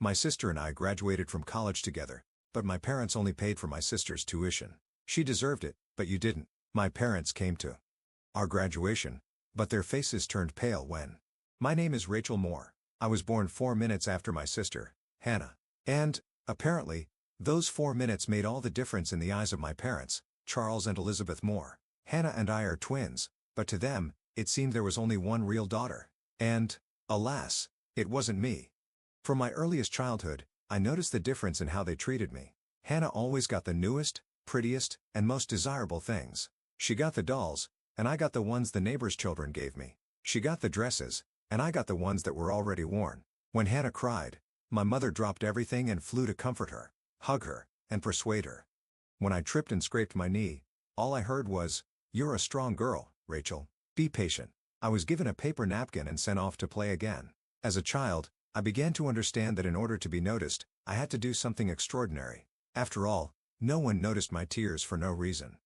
My sister and I graduated from college together, but my parents only paid for my sister's tuition. She deserved it, but you didn't. My parents came to our graduation, but their faces turned pale when. My name is Rachel Moore. I was born 4 minutes after my sister, Hannah. And, apparently, those 4 minutes made all the difference in the eyes of my parents, Charles and Elizabeth Moore. Hannah and I are twins, but to them, it seemed there was only one real daughter. And, alas, it wasn't me. From my earliest childhood, I noticed the difference in how they treated me. Hannah always got the newest, prettiest, and most desirable things. She got the dolls, and I got the ones the neighbors' children gave me. She got the dresses, and I got the ones that were already worn. When Hannah cried, my mother dropped everything and flew to comfort her, hug her, and persuade her. When I tripped and scraped my knee, all I heard was, "You're a strong girl, Rachel. Be patient." I was given a paper napkin and sent off to play again. As a child, I began to understand that in order to be noticed, I had to do something extraordinary. After all, no one noticed my tears for no reason.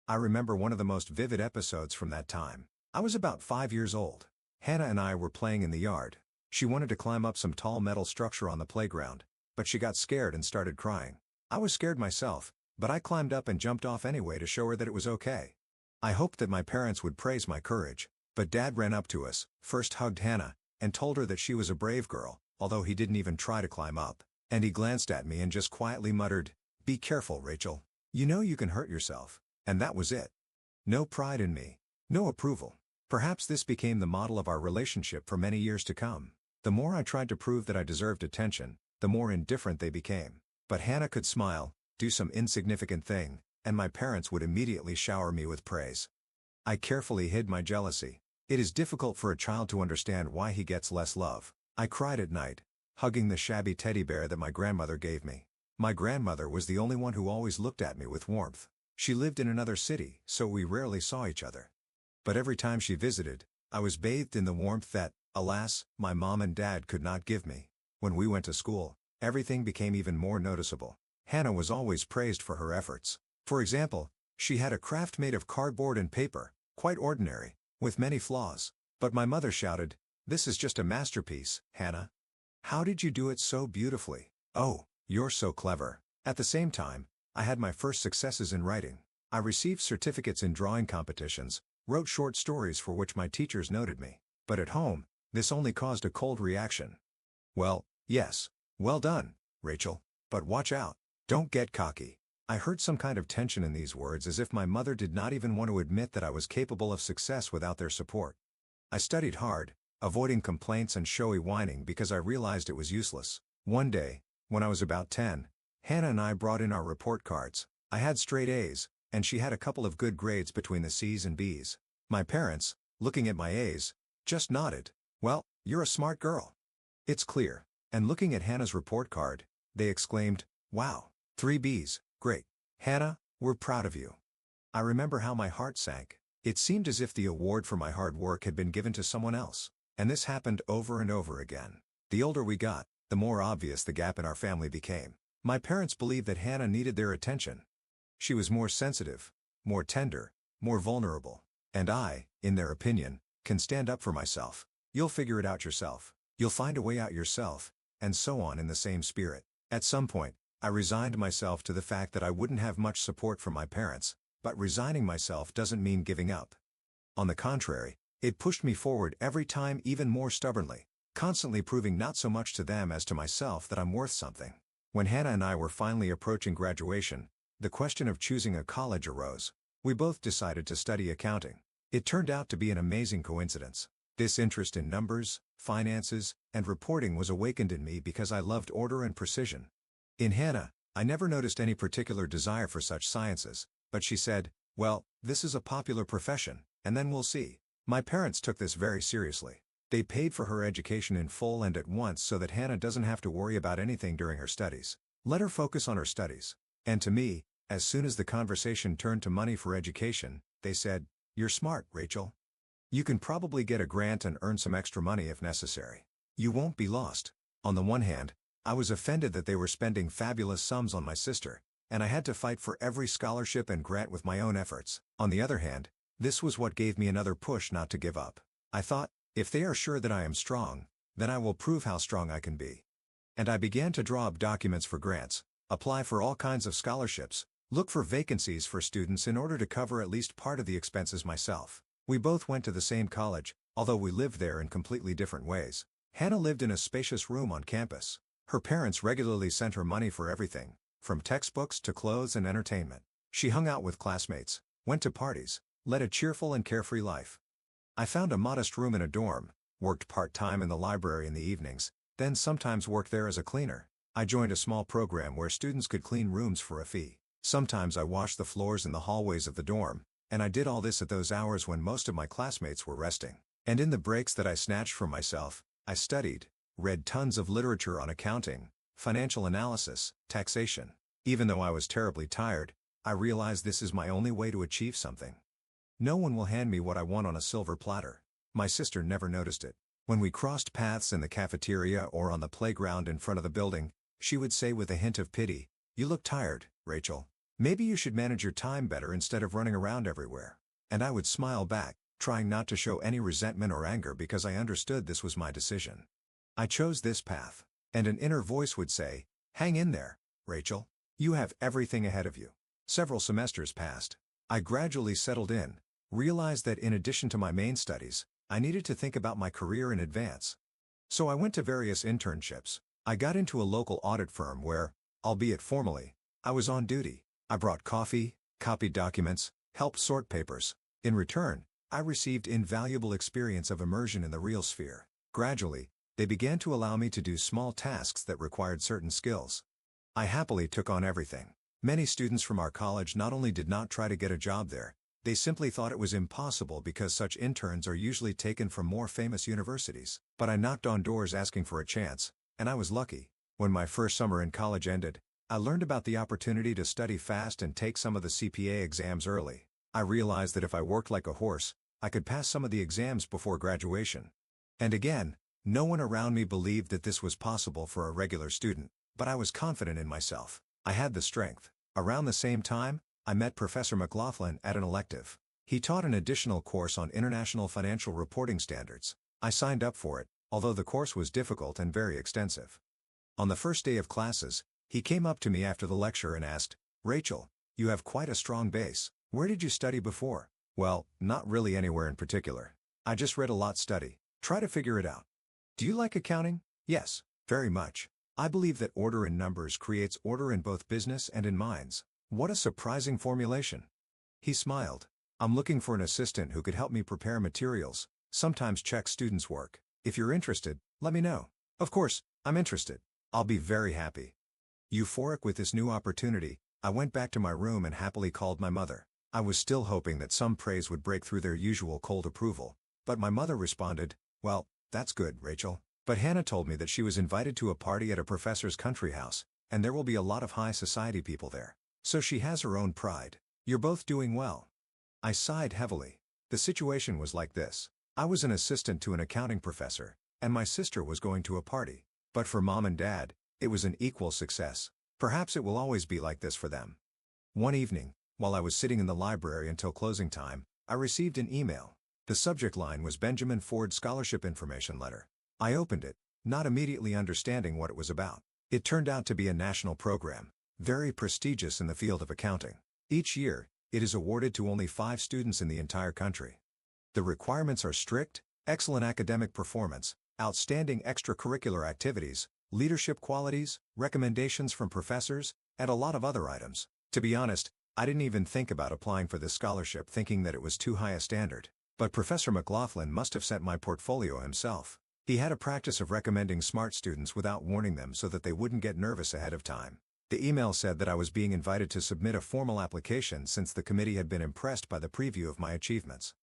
I remember one of the most vivid episodes from that time. I was about 5 years old. Hannah and I were playing in the yard. She wanted to climb up some tall metal structure on the playground, but she got scared and started crying. I was scared myself, but I climbed up and jumped off anyway to show her that it was okay. I hoped that my parents would praise my courage, but Dad ran up to us, first hugged Hannah, and told her that she was a brave girl, although he didn't even try to climb up. And he glanced at me and just quietly muttered, "Be careful, Rachel. You know you can hurt yourself." And that was it. No pride in me. No approval. Perhaps this became the model of our relationship for many years to come. The more I tried to prove that I deserved attention, the more indifferent they became. But Hannah could smile, do some insignificant thing, and my parents would immediately shower me with praise. I carefully hid my jealousy. It is difficult for a child to understand why he gets less love. I cried at night, hugging the shabby teddy bear that my grandmother gave me. My grandmother was the only one who always looked at me with warmth. She lived in another city, so we rarely saw each other. But every time she visited, I was bathed in the warmth that, alas, my mom and dad could not give me. When we went to school, everything became even more noticeable. Hannah was always praised for her efforts. For example, she had a craft made of cardboard and paper, quite ordinary, with many flaws. But my mother shouted, "This is just a masterpiece, Hannah. How did you do it so beautifully? Oh, you're so clever." At the same time, I had my first successes in writing. I received certificates in drawing competitions, wrote short stories for which my teachers noted me. But at home, this only caused a cold reaction. "Well, yes, well done, Rachel, but watch out. Don't get cocky." I heard some kind of tension in these words, as if my mother did not even want to admit that I was capable of success without their support. I studied hard, avoiding complaints and showy whining because I realized it was useless. One day, when I was about 10, Hannah and I brought in our report cards. I had straight A's, and she had a couple of good grades between the C's and B's. My parents, looking at my A's, just nodded. "Well, you're a smart girl. It's clear." And looking at Hannah's report card, they exclaimed, "Wow, 3 B's, great. Hannah, we're proud of you." I remember how my heart sank. It seemed as if the award for my hard work had been given to someone else. And this happened over and over again. The older we got, the more obvious the gap in our family became. My parents believed that Hannah needed their attention. She was more sensitive, more tender, more vulnerable. And I, in their opinion, can stand up for myself. You'll figure it out yourself. You'll find a way out yourself, and so on in the same spirit. At some point, I resigned myself to the fact that I wouldn't have much support from my parents, but resigning myself doesn't mean giving up. On the contrary, it pushed me forward every time, even more stubbornly, constantly proving not so much to them as to myself that I'm worth something. When Hannah and I were finally approaching graduation, the question of choosing a college arose. We both decided to study accounting. It turned out to be an amazing coincidence. This interest in numbers, finances, and reporting was awakened in me because I loved order and precision. In Hannah, I never noticed any particular desire for such sciences, but she said, "Well, this is a popular profession, and then we'll see." My parents took this very seriously. They paid for her education in full and at once so that Hannah doesn't have to worry about anything during her studies. Let her focus on her studies. And to me, as soon as the conversation turned to money for education, they said, "You're smart, Rachel. You can probably get a grant and earn some extra money if necessary. You won't be lost." On the one hand, I was offended that they were spending fabulous sums on my sister, and I had to fight for every scholarship and grant with my own efforts. On the other hand, this was what gave me another push not to give up. I thought, if they are sure that I am strong, then I will prove how strong I can be. And I began to draw up documents for grants, apply for all kinds of scholarships, look for vacancies for students in order to cover at least part of the expenses myself. We both went to the same college, although we lived there in completely different ways. Hannah lived in a spacious room on campus. Her parents regularly sent her money for everything, from textbooks to clothes and entertainment. She hung out with classmates, went to parties, led a cheerful and carefree life. I found a modest room in a dorm, worked part-time in the library in the evenings, then sometimes worked there as a cleaner. I joined a small program where students could clean rooms for a fee. Sometimes I washed the floors in the hallways of the dorm, and I did all this at those hours when most of my classmates were resting. And in the breaks that I snatched for myself, I studied, read tons of literature on accounting, financial analysis, taxation. Even though I was terribly tired, I realized this is my only way to achieve something. No one will hand me what I want on a silver platter. My sister never noticed it. When we crossed paths in the cafeteria or on the playground in front of the building, she would say with a hint of pity, "You look tired, Rachel. Maybe you should manage your time better instead of running around everywhere." And I would smile back, trying not to show any resentment or anger because I understood this was my decision. I chose this path. And an inner voice would say, "Hang in there, Rachel. You have everything ahead of you." Several semesters passed. I gradually settled in, realized that in addition to my main studies, I needed to think about my career in advance. So I went to various internships. I got into a local audit firm where, albeit formally, I was on duty. I brought coffee, copied documents, helped sort papers. In return, I received invaluable experience of immersion in the real sphere. Gradually, they began to allow me to do small tasks that required certain skills. I happily took on everything. Many students from our college not only did not try to get a job there, they simply thought it was impossible because such interns are usually taken from more famous universities. But I knocked on doors asking for a chance, and I was lucky. When my first summer in college ended, I learned about the opportunity to study fast and take some of the CPA exams early. I realized that if I worked like a horse, I could pass some of the exams before graduation. And again, no one around me believed that this was possible for a regular student, but I was confident in myself. I had the strength. Around the same time, I met Professor McLaughlin at an elective. He taught an additional course on international financial reporting standards. I signed up for it, although the course was difficult and very extensive. On the first day of classes, he came up to me after the lecture and asked, "Rachel, you have quite a strong base. Where did you study before?" "Well, not really anywhere in particular. I just read a lot study. Try to figure it out." "Do you like accounting?" "Yes, very much. I believe that order in numbers creates order in both business and in minds." "What a surprising formulation." He smiled. "I'm looking for an assistant who could help me prepare materials, sometimes check students' work. If you're interested, let me know." "Of course, I'm interested. I'll be very happy." Euphoric with this new opportunity, I went back to my room and happily called my mother. I was still hoping that some praise would break through their usual cold approval, but my mother responded, "Well, that's good, Rachel. But Hannah told me that she was invited to a party at a professor's country house, and there will be a lot of high society people there. So she has her own pride. You're both doing well." I sighed heavily. The situation was like this. I was an assistant to an accounting professor, and my sister was going to a party. But for Mom and Dad, it was an equal success. Perhaps it will always be like this for them. One evening, while I was sitting in the library until closing time, I received an email. The subject line was Benjamin Ford Scholarship Information Letter. I opened it, not immediately understanding what it was about. It turned out to be a national program, very prestigious in the field of accounting. Each year, it is awarded to only 5 students in the entire country. The requirements are strict: excellent academic performance, outstanding extracurricular activities, leadership qualities, recommendations from professors, and a lot of other items. To be honest, I didn't even think about applying for this scholarship thinking that it was too high a standard. But Professor McLaughlin must have sent my portfolio himself. He had a practice of recommending smart students without warning them so that they wouldn't get nervous ahead of time. The email said that I was being invited to submit a formal application since the committee had been impressed by the preview of my achievements.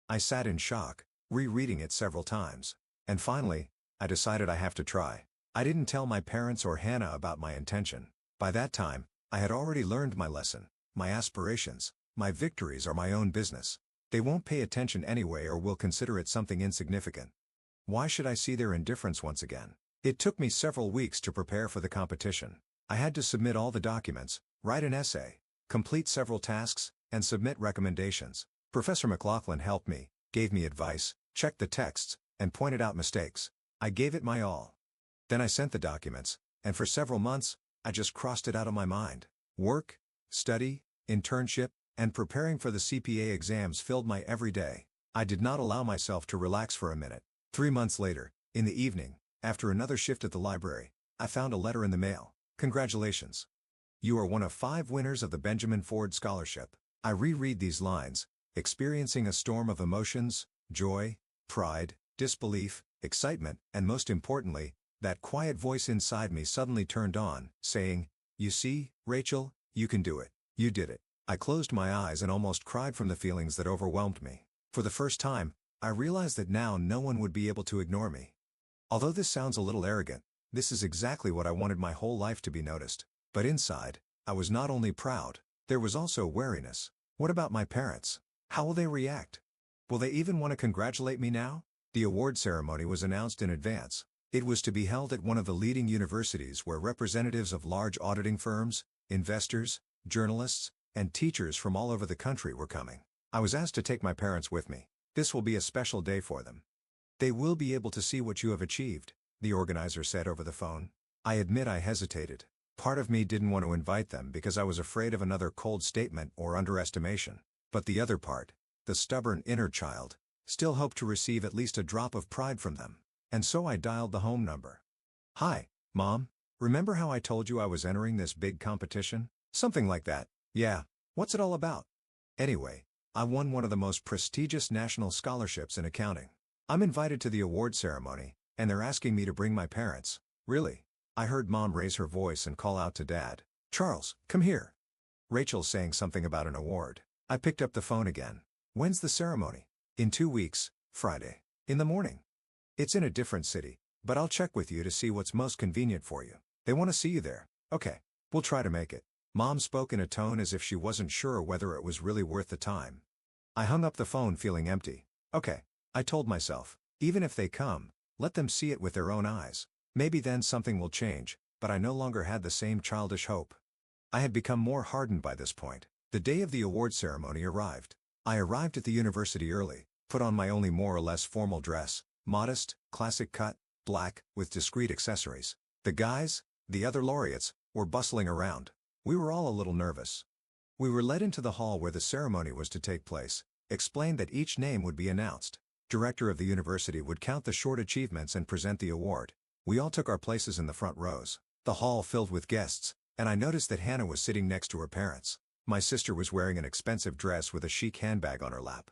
I sat in shock, rereading it several times. And finally, I decided I have to try. I didn't tell my parents or Hannah about my intention. By that time, I had already learned my lesson. My aspirations, my victories are my own business. They won't pay attention anyway or will consider it something insignificant. Why should I see their indifference once again? It took me several weeks to prepare for the competition. I had to submit all the documents, write an essay, complete several tasks, and submit recommendations. Professor McLaughlin helped me, gave me advice, checked the texts, and pointed out mistakes. I gave it my all. Then I sent the documents, and for several months, I just crossed it out of my mind. Work, study, internship, and preparing for the CPA exams filled my every day. I did not allow myself to relax for a minute. 3 months later, in the evening, after another shift at the library, I found a letter in the mail. Congratulations. You are one of 5 winners of the Benjamin Ford Scholarship. I reread these lines, experiencing a storm of emotions, joy, pride, disbelief, excitement, and most importantly, that quiet voice inside me suddenly turned on, saying, "You see, Rachel, you can do it. You did it." I closed my eyes and almost cried from the feelings that overwhelmed me. For the first time, I realized that now no one would be able to ignore me. Although this sounds a little arrogant, this is exactly what I wanted my whole life to be noticed. But inside, I was not only proud, there was also wariness. What about my parents? How will they react? Will they even want to congratulate me now? The award ceremony was announced in advance. It was to be held at one of the leading universities where representatives of large auditing firms, investors, journalists, and teachers from all over the country were coming. I was asked to take my parents with me. This will be a special day for them. They will be able to see what you have achieved, the organizer said over the phone. I admit I hesitated. Part of me didn't want to invite them because I was afraid of another cold statement or underestimation. But the other part, the stubborn inner child, still hoped to receive at least a drop of pride from them. And so I dialed the home number. "Hi, Mom. Remember how I told you I was entering this big competition?" Something like that. "Yeah. What's it all about?" "Anyway, I won one of the most prestigious national scholarships in accounting. I'm invited to the award ceremony, and they're asking me to bring my parents." "Really?" I heard Mom raise her voice and call out to Dad. "Charles, come here." Rachel's saying something about an award. I picked up the phone again. "When's the ceremony?" "In 2 weeks, Friday. In the morning." "It's in a different city, but I'll check with you to see what's most convenient for you. They want to see you there." "Okay. We'll try to make it." Mom spoke in a tone as if she wasn't sure whether it was really worth the time. I hung up the phone feeling empty. "Okay," I told myself. "Even if they come, let them see it with their own eyes. Maybe then something will change," but I no longer had the same childish hope. I had become more hardened by this point. The day of the award ceremony arrived. I arrived at the university early, put on my only more or less formal dress, modest, classic cut, black, with discreet accessories. The guys, the other laureates, were bustling around. We were all a little nervous. We were led into the hall where the ceremony was to take place, explained that each name would be announced. Director of the university would count the short achievements and present the award. We all took our places in the front rows. The hall filled with guests, and I noticed that Hannah was sitting next to her parents. My sister was wearing an expensive dress with a chic handbag on her lap.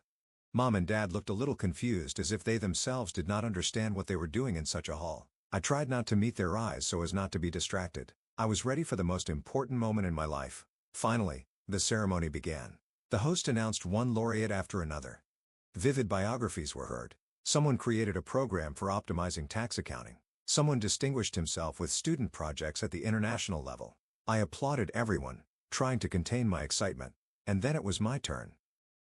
Mom and Dad looked a little confused as if they themselves did not understand what they were doing in such a hall. I tried not to meet their eyes so as not to be distracted. I was ready for the most important moment in my life. Finally, the ceremony began. The host announced one laureate after another. Vivid biographies were heard. Someone created a program for optimizing tax accounting. Someone distinguished himself with student projects at the international level. I applauded everyone, trying to contain my excitement. And then it was my turn.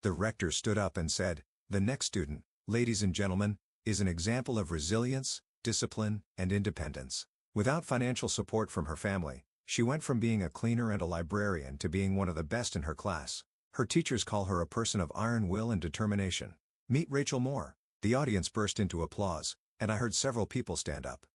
The rector stood up and said, "The next student, ladies and gentlemen, is an example of resilience, discipline, and independence. Without financial support from her family, she went from being a cleaner and a librarian to being one of the best in her class. Her teachers call her a person of iron will and determination. Meet Rachel Moore." The audience burst into applause, and I heard several people stand up.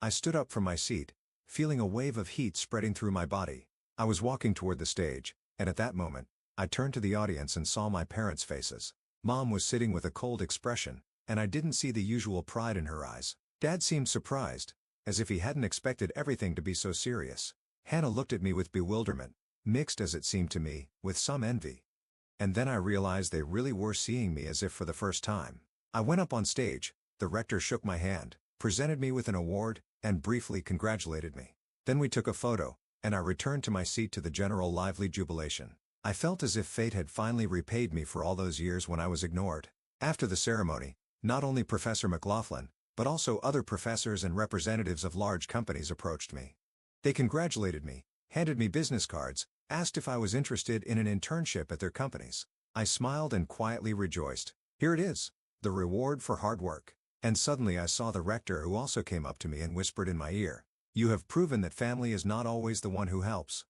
I stood up from my seat, feeling a wave of heat spreading through my body. I was walking toward the stage, and at that moment, I turned to the audience and saw my parents' faces. Mom was sitting with a cold expression, and I didn't see the usual pride in her eyes. Dad seemed surprised, as if he hadn't expected everything to be so serious. Hannah looked at me with bewilderment, mixed as it seemed to me, with some envy. And then I realized they really were seeing me as if for the first time. I went up on stage, the rector shook my hand, presented me with an award, and briefly congratulated me. Then we took a photo, and I returned to my seat to the general lively jubilation. I felt as if fate had finally repaid me for all those years when I was ignored. After the ceremony, not only Professor McLaughlin, but also other professors and representatives of large companies approached me. They congratulated me, handed me business cards, asked if I was interested in an internship at their companies. I smiled and quietly rejoiced. Here it is, the reward for hard work. And suddenly I saw the rector, who also came up to me and whispered in my ear, "You have proven that family is not always the one who helps.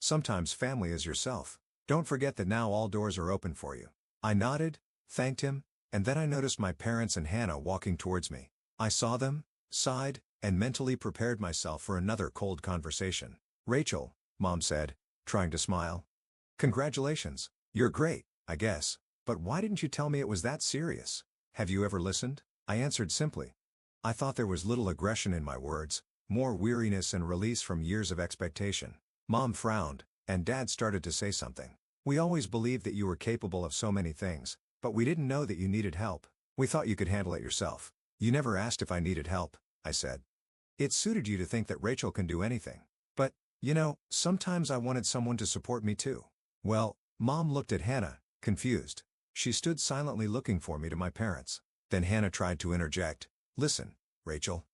Sometimes family is yourself. Don't forget that now all doors are open for you." I nodded, thanked him, and then I noticed my parents and Hannah walking towards me. I saw them, sighed, and mentally prepared myself for another cold conversation. "Rachel," Mom said, trying to smile. "Congratulations. You're great, I guess. But why didn't you tell me it was that serious? Have you ever listened?" I answered simply. I thought there was little aggression in my words, more weariness and release from years of expectation. Mom frowned, and Dad started to say something. "We always believed that you were capable of so many things, but we didn't know that you needed help. We thought you could handle it yourself." "You never asked if I needed help," I said. "It suited you to think that Rachel can do anything. But, sometimes I wanted someone to support me too." "Well," Mom looked at Hannah, confused. She stood silently looking for me to my parents. Then Hannah tried to interject. "Listen, Rachel.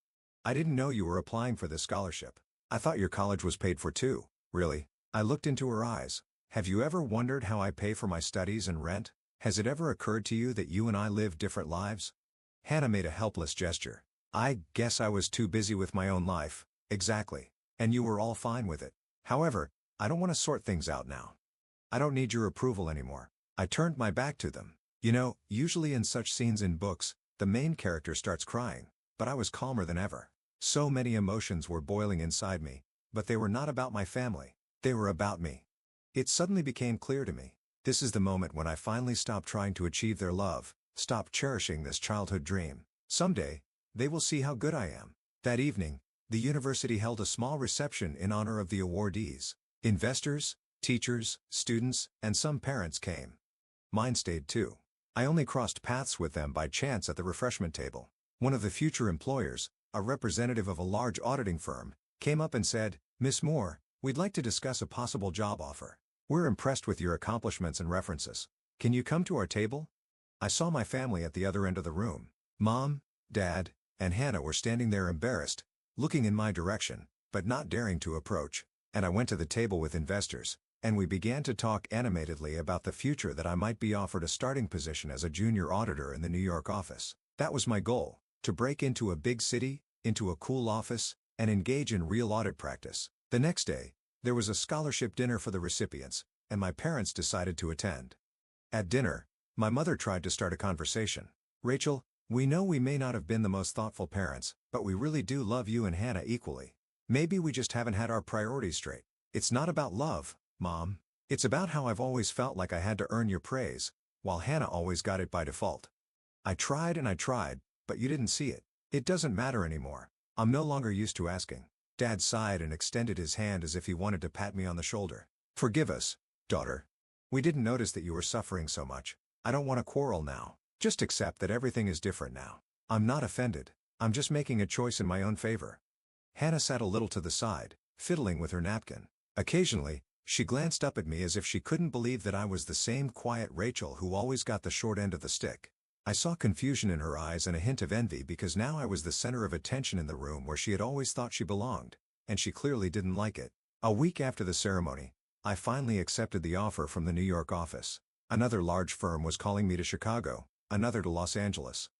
I didn't know you were applying for this scholarship. I thought your college was paid for too." "Really?" I looked into her eyes. "Have you ever wondered how I pay for my studies and rent? Has it ever occurred to you that you and I live different lives?" Hannah made a helpless gesture. "I guess I was too busy with my own life." "Exactly. And you were all fine with it. However, I don't want to sort things out now. I don't need your approval anymore." I turned my back to them. Usually in such scenes in books, the main character starts crying, but I was calmer than ever. So many emotions were boiling inside me, but they were not about my family. They were about me. It suddenly became clear to me. This is the moment when I finally stopped trying to achieve their love, stopped cherishing this childhood dream. Someday, they will see how good I am. That evening, the university held a small reception in honor of the awardees. Investors, teachers, students, and some parents came. Mine stayed too. I only crossed paths with them by chance at the refreshment table. One of the future employers, a representative of a large auditing firm, came up and said, "Miss Moore, we'd like to discuss a possible job offer. We're impressed with your accomplishments and references. Can you come to our table?" I saw my family at the other end of the room. Mom, Dad, and Hannah were standing there embarrassed, looking in my direction, but not daring to approach. And I went to the table with investors, and we began to talk animatedly about the future that I might be offered a starting position as a junior auditor in the New York office. That was my goal, to break into a big city, into a cool office, and engage in real audit practice. The next day, there was a scholarship dinner for the recipients, and my parents decided to attend. At dinner, my mother tried to start a conversation. "Rachel, we know we may not have been the most thoughtful parents, but we really do love you and Hannah equally. Maybe we just haven't had our priorities straight. It's not about love, Mom. It's about how I've always felt like I had to earn your praise, while Hannah always got it by default. I tried and I tried, but you didn't see it. It doesn't matter anymore. I'm no longer used to asking." Dad sighed and extended his hand as if he wanted to pat me on the shoulder. "Forgive us, daughter. We didn't notice that you were suffering so much. I don't want to quarrel now. Just accept that everything is different now. I'm not offended. I'm just making a choice in my own favor." Hannah sat a little to the side, fiddling with her napkin. Occasionally, she glanced up at me as if she couldn't believe that I was the same quiet Rachel who always got the short end of the stick. I saw confusion in her eyes and a hint of envy because now I was the center of attention in the room where she had always thought she belonged, and she clearly didn't like it. A week after the ceremony, I finally accepted the offer from the New York office. Another large firm was calling me to Chicago, another to Los Angeles.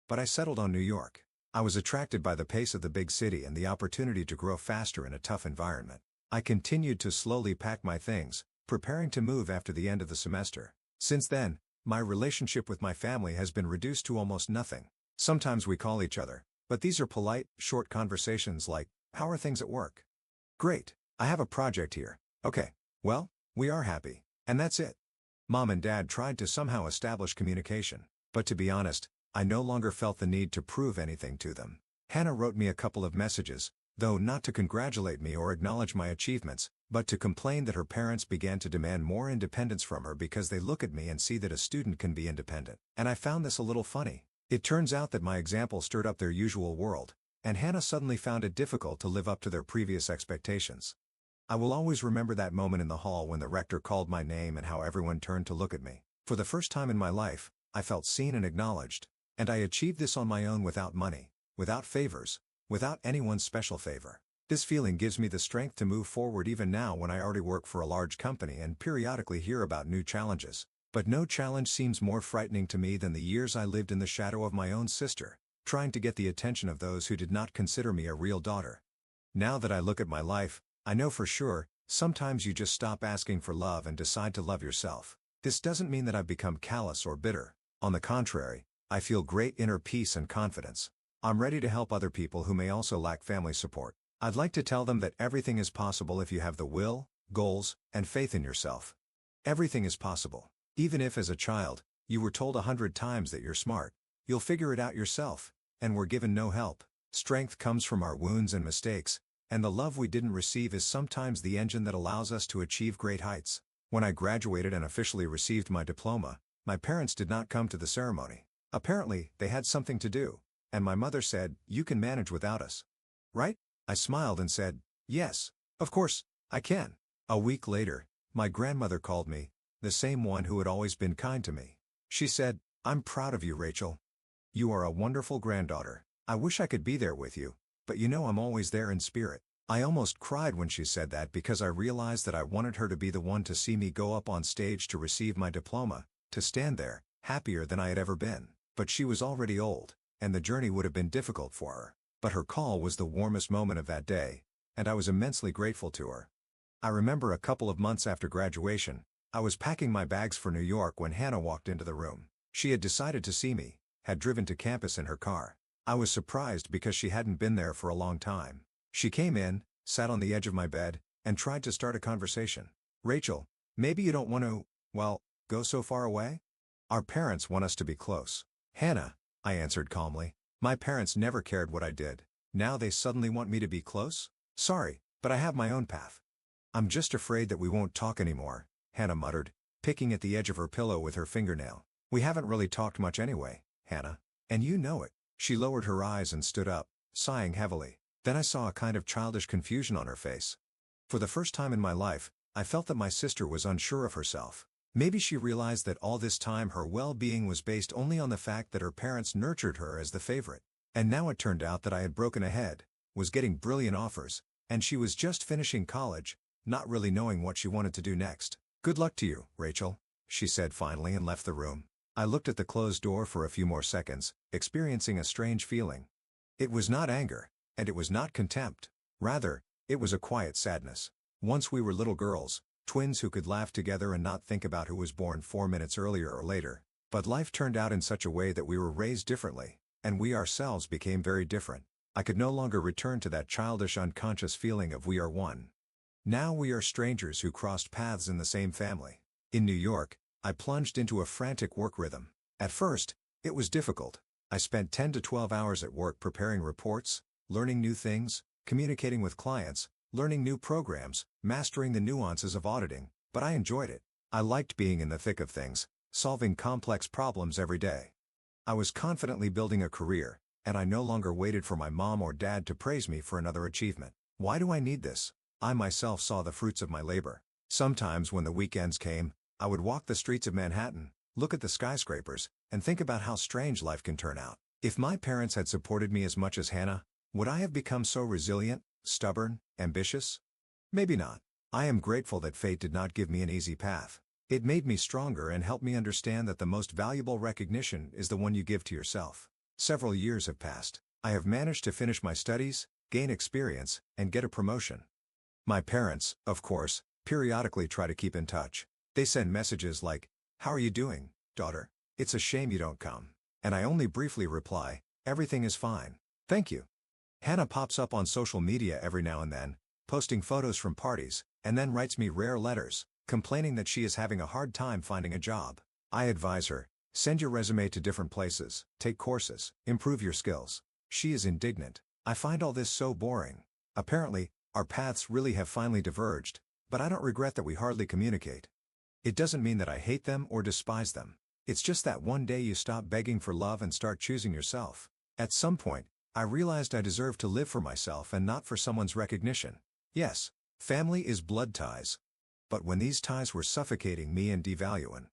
But I settled on New York. I was attracted by the pace of the big city and the opportunity to grow faster in a tough environment. I continued to slowly pack my things, preparing to move after the end of the semester. Since then, my relationship with my family has been reduced to almost nothing. Sometimes we call each other, but these are polite, short conversations like, "How are things at work?" "Great. I have a project here." "Okay. Well, we are happy. And that's it." Mom and Dad tried to somehow establish communication, but to be honest, I no longer felt the need to prove anything to them. Hannah wrote me a couple of messages, though not to congratulate me or acknowledge my achievements, but to complain that her parents began to demand more independence from her because they look at me and see that a student can be independent. And I found this a little funny. It turns out that my example stirred up their usual world, and Hannah suddenly found it difficult to live up to their previous expectations. I will always remember that moment in the hall when the rector called my name and how everyone turned to look at me. For the first time in my life, I felt seen and acknowledged, and I achieved this on my own without money, without favors, without anyone's special favor. This feeling gives me the strength to move forward even now when I already work for a large company and periodically hear about new challenges. But no challenge seems more frightening to me than the years I lived in the shadow of my own sister, trying to get the attention of those who did not consider me a real daughter. Now that I look at my life, I know for sure, sometimes you just stop asking for love and decide to love yourself. This doesn't mean that I've become callous or bitter. On the contrary, I feel great inner peace and confidence. I'm ready to help other people who may also lack family support. I'd like to tell them that everything is possible if you have the will, goals, and faith in yourself. Everything is possible. Even if as a child, you were told 100 times that you're smart, you'll figure it out yourself, and were given no help. Strength comes from our wounds and mistakes, and the love we didn't receive is sometimes the engine that allows us to achieve great heights. When I graduated and officially received my diploma, my parents did not come to the ceremony. Apparently, they had something to do, and my mother said, "You can manage without us. Right?" I smiled and said, "Yes, of course, I can." A week later, my grandmother called me, the same one who had always been kind to me. She said, "I'm proud of you, Rachel. You are a wonderful granddaughter. I wish I could be there with you, but you know I'm always there in spirit." I almost cried when she said that because I realized that I wanted her to be the one to see me go up on stage to receive my diploma, to stand there, happier than I had ever been. But she was already old, and the journey would have been difficult for her. But her call was the warmest moment of that day, and I was immensely grateful to her. I remember a couple of months after graduation, I was packing my bags for New York when Hannah walked into the room. She had decided to see me, had driven to campus in her car. I was surprised because she hadn't been there for a long time. She came in, sat on the edge of my bed, and tried to start a conversation. "Rachel, maybe you don't want to, well, go so far away? Our parents want us to be close." "Hannah," I answered calmly, "my parents never cared what I did. Now they suddenly want me to be close? Sorry, but I have my own path." "I'm just afraid that we won't talk anymore," Hannah muttered, picking at the edge of her pillow with her fingernail. "We haven't really talked much anyway, Hannah. And you know it." She lowered her eyes and stood up, sighing heavily. Then I saw a kind of childish confusion on her face. For the first time in my life, I felt that my sister was unsure of herself. Maybe she realized that all this time her well-being was based only on the fact that her parents nurtured her as the favorite. And now it turned out that I had broken ahead, was getting brilliant offers, and she was just finishing college, not really knowing what she wanted to do next. "Good luck to you, Rachel," she said finally and left the room. I looked at the closed door for a few more seconds, experiencing a strange feeling. It was not anger, and it was not contempt. Rather, it was a quiet sadness. Once we were little girls, twins who could laugh together and not think about who was born 4 minutes earlier or later. But life turned out in such a way that we were raised differently, and we ourselves became very different. I could no longer return to that childish unconscious feeling of we are one. Now we are strangers who crossed paths in the same family. In New York, I plunged into a frantic work rhythm. At first, it was difficult. I spent 10 to 12 hours at work preparing reports, learning new things, communicating with clients, learning new programs, mastering the nuances of auditing, but I enjoyed it. I liked being in the thick of things, solving complex problems every day. I was confidently building a career, and I no longer waited for my mom or dad to praise me for another achievement. Why do I need this? I myself saw the fruits of my labor. Sometimes when the weekends came, I would walk the streets of Manhattan, look at the skyscrapers, and think about how strange life can turn out. If my parents had supported me as much as Hannah, would I have become so resilient, stubborn, ambitious? Maybe not. I am grateful that fate did not give me an easy path. It made me stronger and helped me understand that the most valuable recognition is the one you give to yourself. Several years have passed. I have managed to finish my studies, gain experience, and get a promotion. My parents, of course, periodically try to keep in touch. They send messages like, "How are you doing, daughter? It's a shame you don't come." And I only briefly reply, "Everything is fine. Thank you." Hannah pops up on social media every now and then, posting photos from parties, and then writes me rare letters, complaining that she is having a hard time finding a job. I advise her, send your resume to different places, take courses, improve your skills. She is indignant. I find all this so boring. Apparently, our paths really have finally diverged, but I don't regret that we hardly communicate. It doesn't mean that I hate them or despise them. It's just that one day you stop begging for love and start choosing yourself. At some point, I realized I deserved to live for myself and not for someone's recognition. Yes, family is blood ties. But when these ties were suffocating me and devaluing